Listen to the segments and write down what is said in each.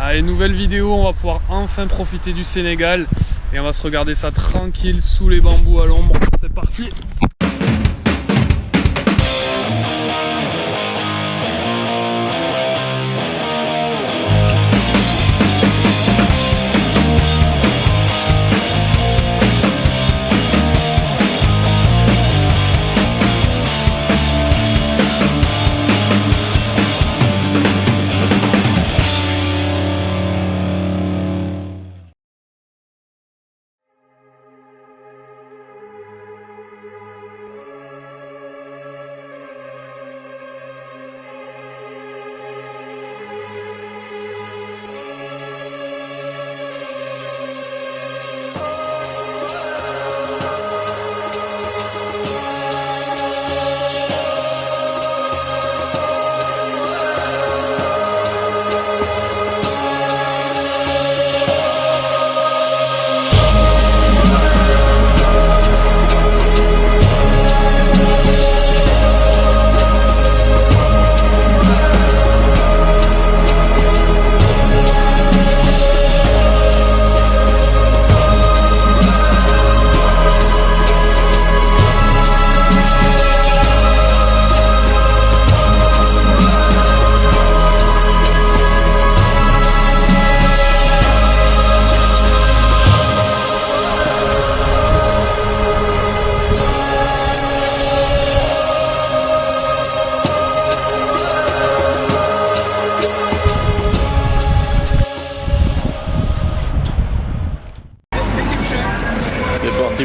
Allez, nouvelle vidéo, on va pouvoir enfin profiter du Sénégal et on va se regarder ça tranquille sous les bambous à l'ombre. C'est parti!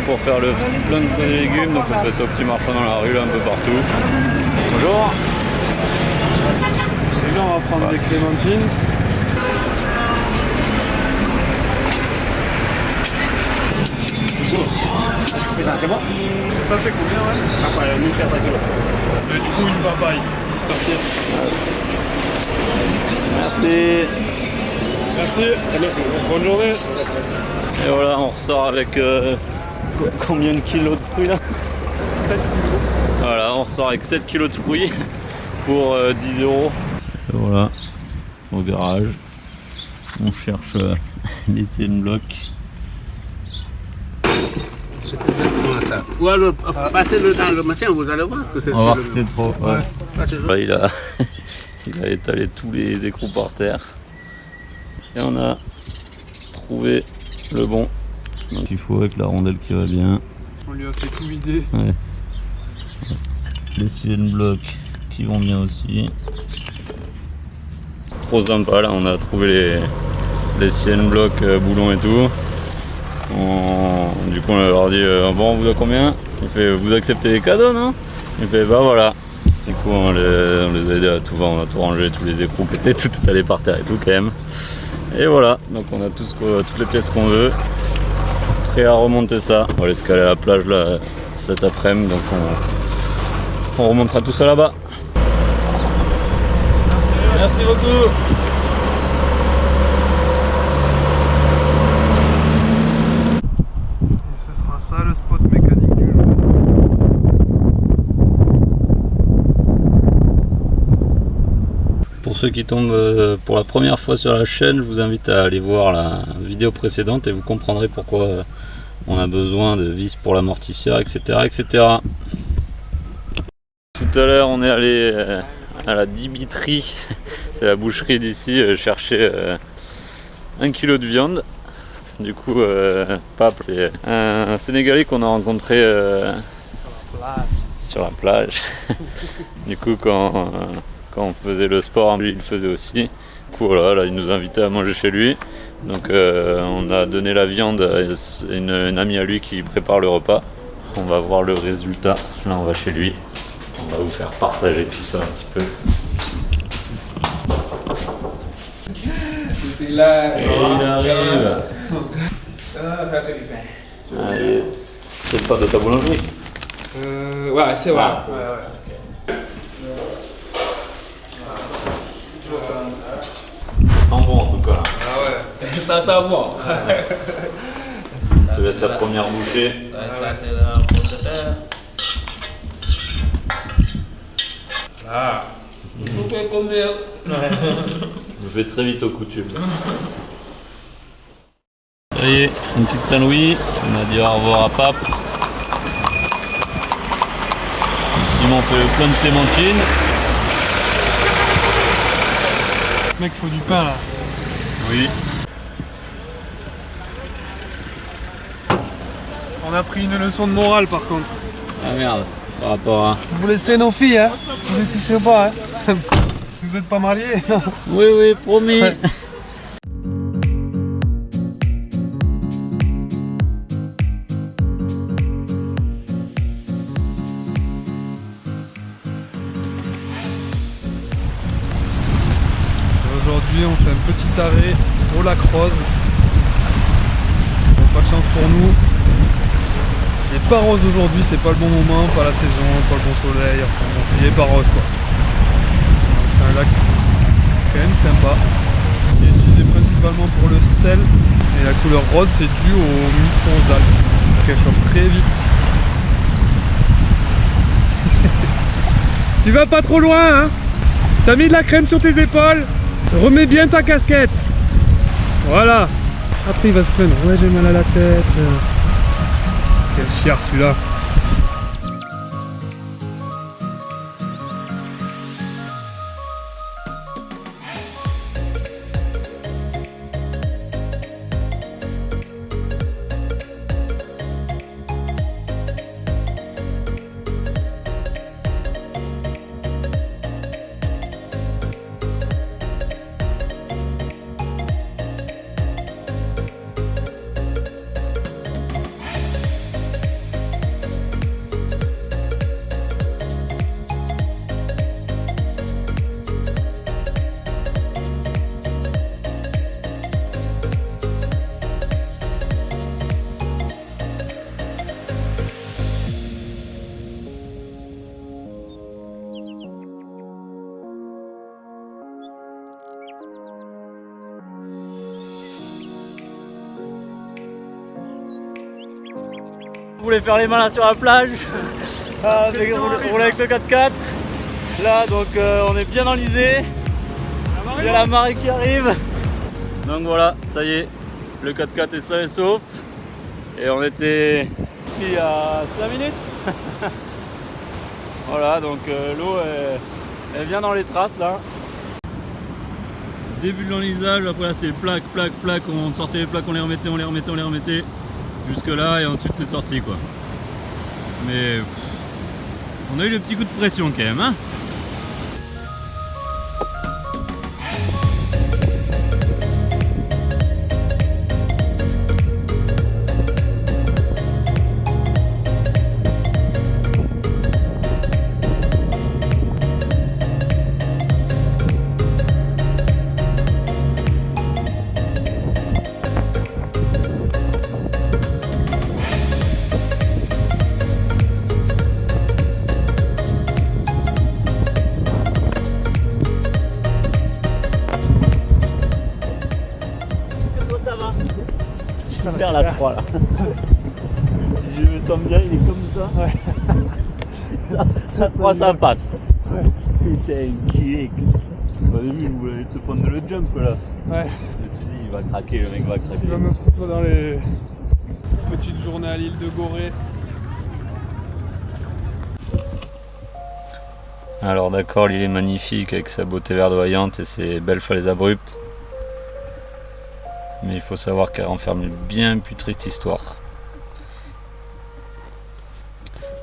Pour faire le plein de fruits et légumes, donc on fait ça au petit marchand dans la rue, là, un peu partout. Bonjour. Déjà on va prendre des clémentines. C'est bon? Ça c'est combien, ouais? Et du coup une papaye. Merci. Merci. Bonne journée. Et voilà, on ressort avec combien de kilos de fruits là? 7 kilos. Voilà, on ressort avec 7 kilos de fruits pour 10 €. Et voilà, au garage, on cherche les CN blocs. Ou alors, passez-le dans le machin, vous allez voir que c'est. On va voir si c'est trop. Ouais. Là, il a étalé tous les écrous par terre. Et on a trouvé le bon. Donc il faut avec la rondelle qui va bien. On lui a fait tout vider. Ouais. Les CN blocs qui vont bien aussi. Trop sympa, là on a trouvé les CN blocs boulons et tout. Du coup on leur dit bon, on vous a combien? Il fait vous acceptez les cadeaux, non? Il fait bah voilà. Du coup on les a aidés à tout vendre, on a tout rangé, tous les écrous qui étaient tout étalés par terre et tout quand même. Et voilà, donc on a toutes les pièces qu'on veut. Prêt à remonter ça. On va aller escaler à la plage là cet après-midi, donc on remontera tout ça là-bas. Merci beaucoup. Et ce sera ça le spot mécanique du jour. Pour ceux qui tombent pour la première fois sur la chaîne, je vous invite à aller voir la vidéo précédente et vous comprendrez pourquoi on a besoin de vis pour l'amortisseur, etc., etc. Tout à l'heure, on est allé à la Dibiterie, c'est la boucherie d'ici, chercher 1 kilo de viande. Du coup, Pape, c'est un Sénégalais qu'on a rencontré sur la plage. Du coup, quand on faisait le sport, lui il le faisait aussi. Du coup voilà, là il nous a invités à manger chez lui. Donc on a donné la viande à une amie à lui qui prépare le repas. On va voir le résultat. Là on va chez lui. On va vous faire partager tout ça un petit peu. C'est là. Et il arrive. Ça c'est du pain. Allez, c'est pas de ta boulangerie? Ouais, c'est vrai. Ça sent bon en tout cas. Ah ouais. Ça sent bon. Je te laisse la première bouchée. Ça c'est la prochaine. Ah. Je me fais très vite aux coutumes. Ça y est, une petite Saint-Louis. On a dit au revoir à Pape. Simon fait plein de clémentines. Mec, faut du pain là. Oui. On a pris une leçon de morale par contre. Ah merde, par rapport à... Vous laissez nos filles, hein. Vous les touchez pas, hein. Vous êtes pas mariés, non. Oui, oui, promis. Ouais. Aujourd'hui, on fait un petit arrêt au lac Rose. Bon, pas de chance pour nous. Il n'est pas rose aujourd'hui, c'est pas le bon moment, pas la saison, pas le bon soleil. Enfin bon, il est pas rose quoi. Donc c'est un lac quand même sympa. Il est utilisé principalement pour le sel. Et la couleur rose, c'est dû au micro-ozal. Donc elle chauffe très vite. Tu vas pas trop loin, hein? T'as mis de la crème sur tes épaules? Remets bien ta casquette. Voilà. Après il va se plaindre. Ouais, j'ai mal à la tête. Quel chiard celui-là. Vous voulez faire les malins sur la plage, rouler avec le 4x4. Là donc on est bien enlisé. Il y a la marée qui arrive. Donc voilà, ça y est, le 4x4 est sain et sauf. Et on était ici à 5 minutes. Voilà, donc l'eau elle vient dans les traces là. Début de l'enlisage, après là c'était plaque, on sortait les plaques, on les remettait. Jusque là et ensuite c'est sorti quoi. Mais on a eu le petit coup de pression quand même, hein. Super la 3 là. Si je me sens bien, il est comme ça. Ouais. La 3 ça passe. Ouais. Putain, qui est. Au début, il voulait te prendre le jump là. Ouais. Je me suis dit, il va craquer, le mec va craquer. Il va me foutre dans les petites journées à l'île de Gorée. Alors d'accord, l'île est magnifique avec sa beauté verdoyante et ses belles falaises abruptes. Mais il faut savoir qu'elle renferme une bien plus triste histoire.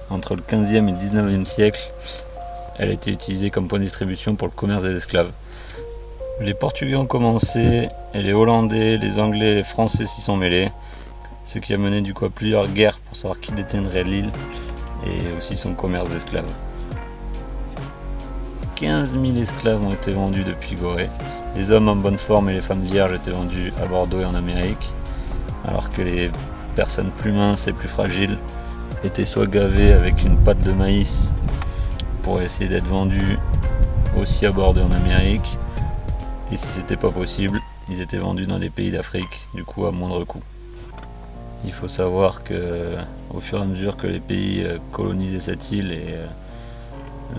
Entre le 15e et le 19e siècle, elle a été utilisée comme point de distribution pour le commerce des esclaves. Les Portugais ont commencé, et les Hollandais, les Anglais et les Français s'y sont mêlés, ce qui a mené du coup à plusieurs guerres pour savoir qui détiendrait l'île et aussi son commerce d'esclaves. 15 000 esclaves ont été vendus depuis Gorée. Les hommes en bonne forme et les femmes vierges étaient vendus à Bordeaux et en Amérique, alors que les personnes plus minces et plus fragiles étaient soit gavées avec une pâte de maïs pour essayer d'être vendues aussi à Bordeaux et en Amérique, et si c'était pas possible, ils étaient vendus dans les pays d'Afrique, du coup à moindre coût. Il faut savoir que au fur et à mesure que les pays colonisaient cette île et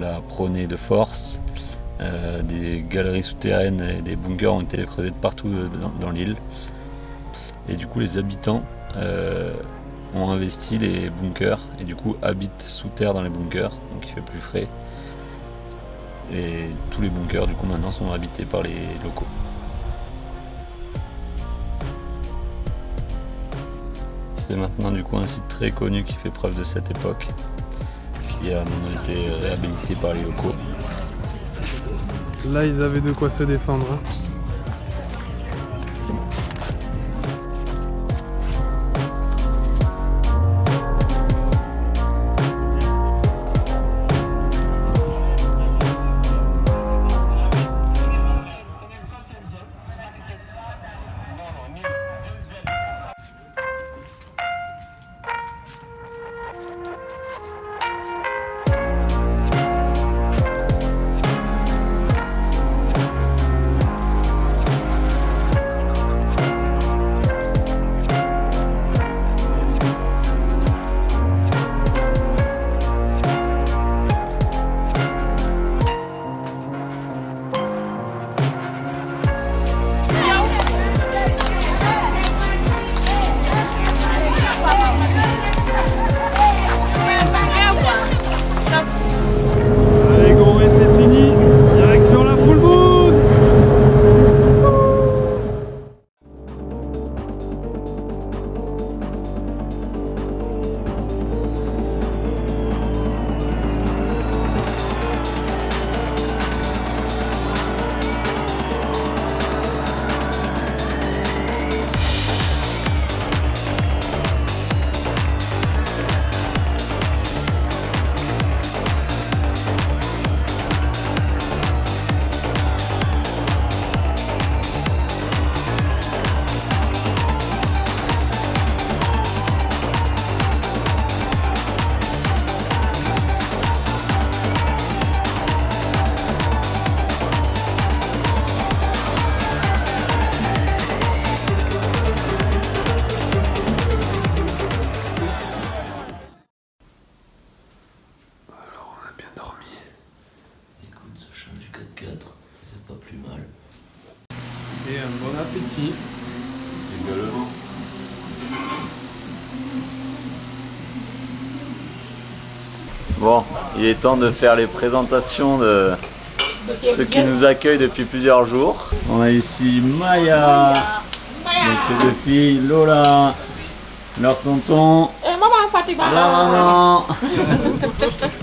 la prônaient de force, Des galeries souterraines et des bunkers ont été creusés de partout dans l'île. Et du coup les habitants ont investi les bunkers et du coup habitent sous terre dans les bunkers, donc il fait plus frais. Et tous les bunkers du coup maintenant sont habités par les locaux. C'est maintenant du coup un site très connu qui fait preuve de cette époque, qui a maintenant été réhabilité par les locaux. Là, ils avaient de quoi se défendre. Hein. Et un bon appétit. Également. Bon, il est temps de faire les présentations de ceux qui nous accueillent depuis plusieurs jours. On a ici Maya, donc les deux filles, Lola, leur tonton, la maman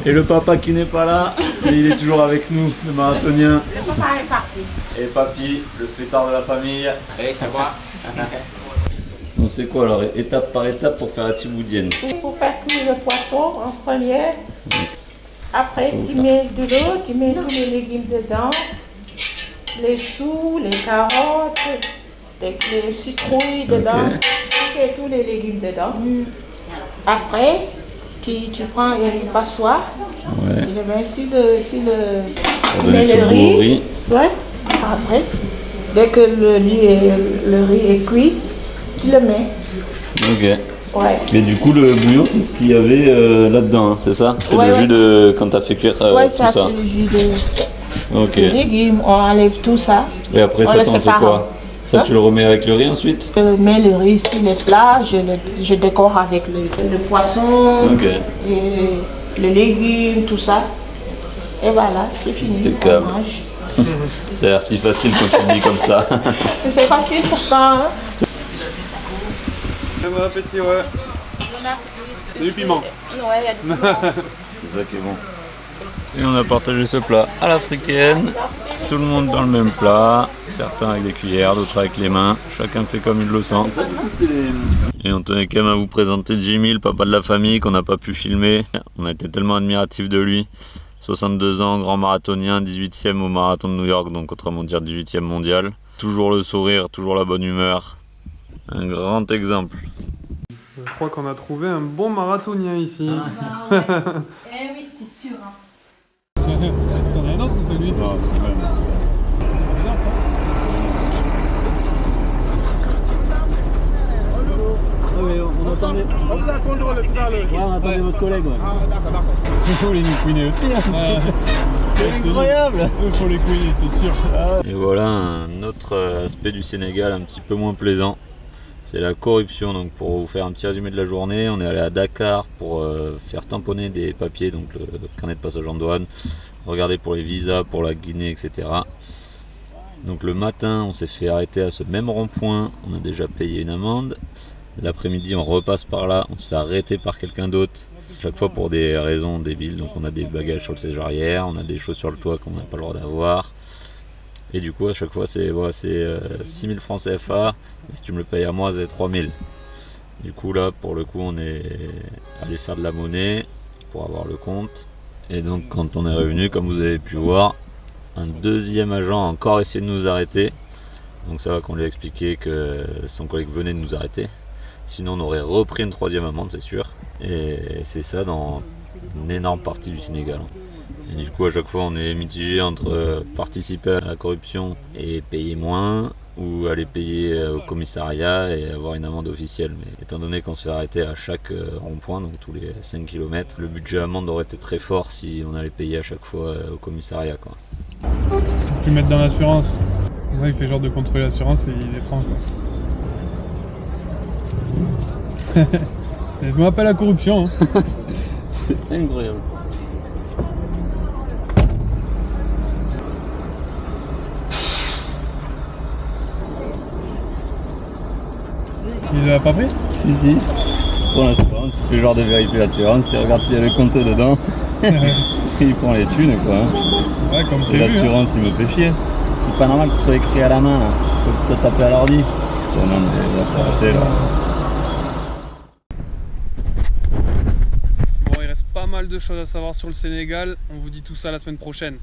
et le papa qui n'est pas là, mais il est toujours avec nous, le marathonien. Et papy, le fêtard de la famille. Et ça va. Donc c'est quoi alors, étape par étape pour faire la tiboudienne? Pour faire cuire le poisson en première. Après, tu mets de l'eau, tu mets tous les légumes dedans. Les choux, les carottes, les citrouilles dedans. Tu mets tous les légumes dedans. Après, tu prends une passoire. Ouais. Tu le mets sur le On va mettre le tout riz. au riz. Ouais. Après, dès que le riz est cuit, tu le mets. Ok. Ouais. Mais du coup, le bouillon, c'est ce qu'il y avait là-dedans, hein, c'est ça? C'est Ouais, le ouais. jus de quand t'as fait cuire Ouais, tout ça, ça. c'est le jus de Ok. légumes. On enlève tout ça. Et après, On ça le t'en fait sépare. quoi? Ça, tu le remets avec le riz ensuite? Je mets le riz sur les plats, je décore avec le poisson, Ok. et les légumes, tout ça. Et voilà, c'est fini. Impeccable. On mange. Ça a l'air si facile quand tu le dis comme ça. C'est facile pour ça. Hein? Bon appétit, ouais. C'est du piment. Ouais, il y a du piment. C'est ça qui est bon. Et on a partagé ce plat à l'africaine. Tout le monde dans le même plat. Certains avec des cuillères, d'autres avec les mains. Chacun fait comme il le sent. Et on tenait quand même à vous présenter Jimmy, le papa de la famille, qu'on n'a pas pu filmer. On a été tellement admiratifs de lui. 62 ans, grand marathonien, 18e au marathon de New York, donc autrement dire 18e mondial. Toujours le sourire, toujours la bonne humeur. Un grand exemple. Je crois qu'on a trouvé un bon marathonien ici. Eh oui, c'est sûr. Hein. C'en est un autre ou celui? Non, c'est le même. On attendait. On vous a contrôlé tout à l'heure. Ouais, on attendait votre collègue. Ouais. Ah, d'accord. Vous voulez nous couiner aussi, hein. C'est incroyable. Il faut les couiller, c'est sûr. Et voilà un autre aspect du Sénégal un petit peu moins plaisant. C'est la corruption. Donc pour vous faire un petit résumé de la journée, on est allé à Dakar pour faire tamponner des papiers, donc le carnet de passage en douane, regarder pour les visas, pour la Guinée, etc. Donc le matin, on s'est fait arrêter à ce même rond-point, on a déjà payé une amende. L'après-midi, on repasse par là, on se fait arrêter par quelqu'un d'autre. Chaque fois pour des raisons débiles, donc on a des bagages sur le siège arrière, on a des choses sur le toit qu'on n'a pas le droit d'avoir. Et du coup à chaque fois c'est 6 000 francs CFA, mais si tu me le payes à moi c'est 3 000. Du coup là pour le coup on est allé faire de la monnaie pour avoir le compte. Et donc quand on est revenu, comme vous avez pu voir, un deuxième agent a encore essayé de nous arrêter. Donc ça va qu'on lui a expliqué que son collègue venait de nous arrêter. Sinon on aurait repris une troisième amende, c'est sûr. Et c'est ça dans une énorme partie du Sénégal. Et du coup à chaque fois on est mitigé entre participer à la corruption et payer moins, ou aller payer au commissariat et avoir une amende officielle. Mais étant donné qu'on se fait arrêter à chaque rond-point, donc tous les 5 km, le budget amende aurait été très fort si on allait payer à chaque fois au commissariat, quoi. Tu mets dans l'assurance. Il fait genre de contrôler l'assurance et il les prend. C'est ce qu'on appelle la corruption. Hein. C'est incroyable. Il l'a pas pris? Si. Pour l'assurance, il fait le genre de vérifier l'assurance, il regarde s'il y a le compte dedans. Il prend les thunes, quoi. Ouais, comme Et prévu. l'assurance, il me fait chier. C'est pas normal que ce soit écrit à la main, là. Faut que ce soit tapé à l'ordi. Non, mais là, faut arrêter, là. Bon, il reste pas mal de choses à savoir sur le Sénégal. On vous dit tout ça la semaine prochaine.